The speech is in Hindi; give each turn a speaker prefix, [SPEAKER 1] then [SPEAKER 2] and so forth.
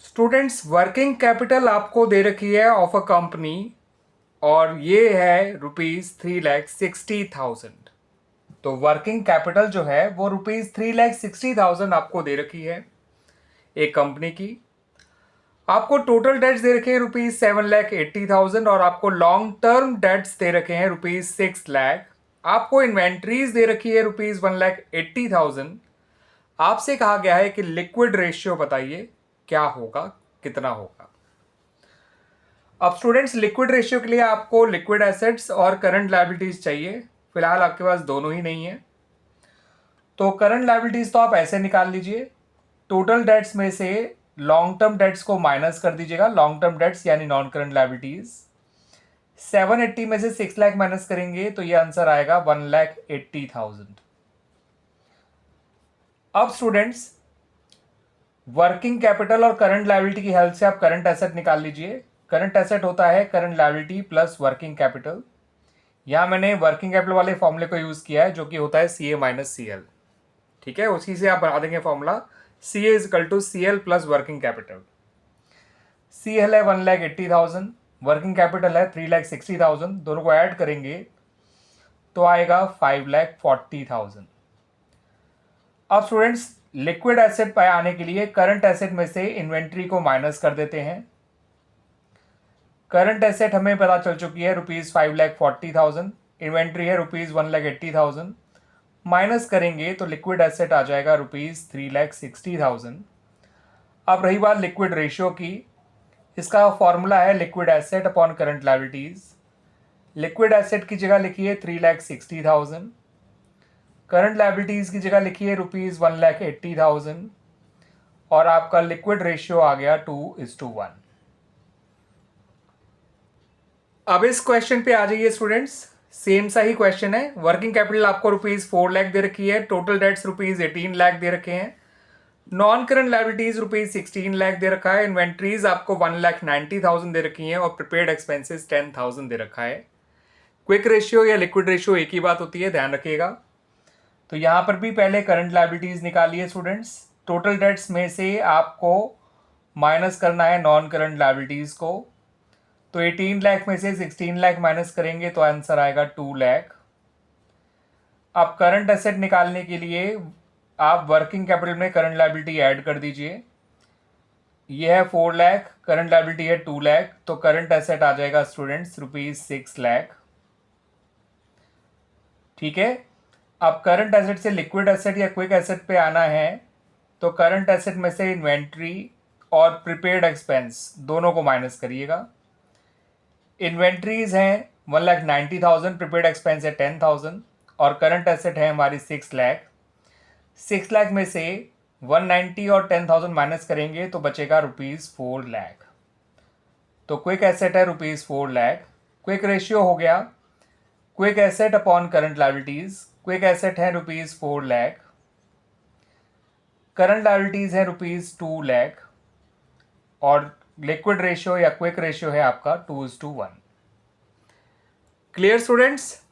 [SPEAKER 1] स्टूडेंट्स, वर्किंग कैपिटल आपको दे रखी है ऑफ अ कंपनी और ये है ₹3,60,000। तो वर्किंग कैपिटल जो है वो ₹3,60,000 आपको दे रखी है एक कंपनी की। आपको टोटल डेट्स दे रखे हैं ₹7,80,000 और आपको लॉन्ग टर्म डेट्स दे रखे हैं ₹6,00,000। आपको इन्वेंट्रीज दे रखी है ₹1,80,000। आपसे कहा गया है कि लिक्विड रेशियो बताइए क्या होगा, कितना होगा। अब स्टूडेंट्स, लिक्विड रेशियो के लिए आपको लिक्विड एसेट्स और करंट लायबिलिटीज चाहिए। फिलहाल आपके पास दोनों ही नहीं है, तो करंट लायबिलिटीज तो आप ऐसे निकाल लीजिए। टोटल डेट्स में से लॉन्ग टर्म डेट्स को माइनस कर दीजिएगा, लॉन्ग टर्म डेट्स यानी नॉन करंट लायबिलिटीज। 780 में से 6 लाख माइनस करेंगे तो ये आंसर आएगा 1,80,000। अब स्टूडेंट्स, वर्किंग कैपिटल और करंट लायबिलिटी की हेल्प से आप करंट एसेट निकाल लीजिए। करंट एसेट होता है current liability plus working capital. यहां मैंने वर्किंग कैपिटल वाले फॉर्मूले को यूज किया है जो कि होता है CA माइनस CL। ठीक है, उसी से आप बना देंगे formula CA is equal to CL plus working capital. CL है 1,80,000, वर्किंग कैपिटल है 3,60,000, दोनों को ऐड करेंगे तो आएगा 5,40,000। अब स्टूडेंट्स, लिक्विड एसेट पे आने के लिए करंट एसेट में से इन्वेंट्री को माइनस कर देते हैं। करंट एसेट हमें पता चल चुकी है ₹5,40,000, इन्वेंट्री है ₹1,80,000। माइनस करेंगे तो लिक्विड एसेट आ जाएगा ₹3,60,000। अब रही बात लिक्विड रेशियो की, इसका फॉर्मूला है liquid asset upon current liabilities. Liquid asset की जगह लिखिए 3,60,000, करंट लायबिलिटीज की जगह लिखिए ₹1,80,000 और आपका लिक्विड रेशियो आ गया 2:1। अब इस क्वेश्चन पे आ जाइए स्टूडेंट्स। सेम सा ही क्वेश्चन है। वर्किंग कैपिटल आपको ₹4 लाख दे रखी है, टोटल डेट्स ₹18 लाख दे रखे हैं, नॉन करंट लायबिलिटीज ₹16 लाख दे रखा है, इन्वेंट्रीज आपको 1,90,000 दे रखी हैं और प्रिपेयर्ड एक्सपेंसेस 10,000 दे रखा है। क्विक रेशियो या लिक्विड रेशियो एक ही बात होती है, ध्यान रखिएगा। तो यहां पर भी पहले करंट लायबिलिटीज निकालिए स्टूडेंट्स। टोटल डेट्स में से आपको माइनस करना है नॉन करंट लायबिलिटीज को, तो 18 लाख में से 16 लाख माइनस करेंगे तो आंसर आएगा 2 लाख। अब करंट एसेट निकालने के लिए आप वर्किंग कैपिटल में करंट लायबिलिटी ऐड कर दीजिए। यह है 4 लाख, करंट लायबिलिटी है 2 लाख, तो करंट एसेट आ जाएगा स्टूडेंट्स ₹6 लाख। ठीक है, अब करंट एसेट से लिक्विड एसेट या क्विक एसेट पे आना है, तो करंट एसेट में से इन्वेंट्री और प्रीपेड एक्सपेंस दोनों को माइनस करिएगा। इन्वेंट्रीज हैं 1,90,000, प्रीपेड एक्सपेंस है 10,000 और करंट एसेट है हमारी 6 लाख। 6 लाख में से 190 और 10,000 माइनस करेंगे तो बचेगा ₹4 लाख। तो क्विक एसेट है ₹4 लाख। क्विक रेशियो हो गया quick asset upon current liabilities. Quick asset है ₹4 लाख, करंट लायबिलिटीज है ₹2 लाख और लिक्विड रेशियो या क्विक रेशियो है आपका 2:1। Clear students?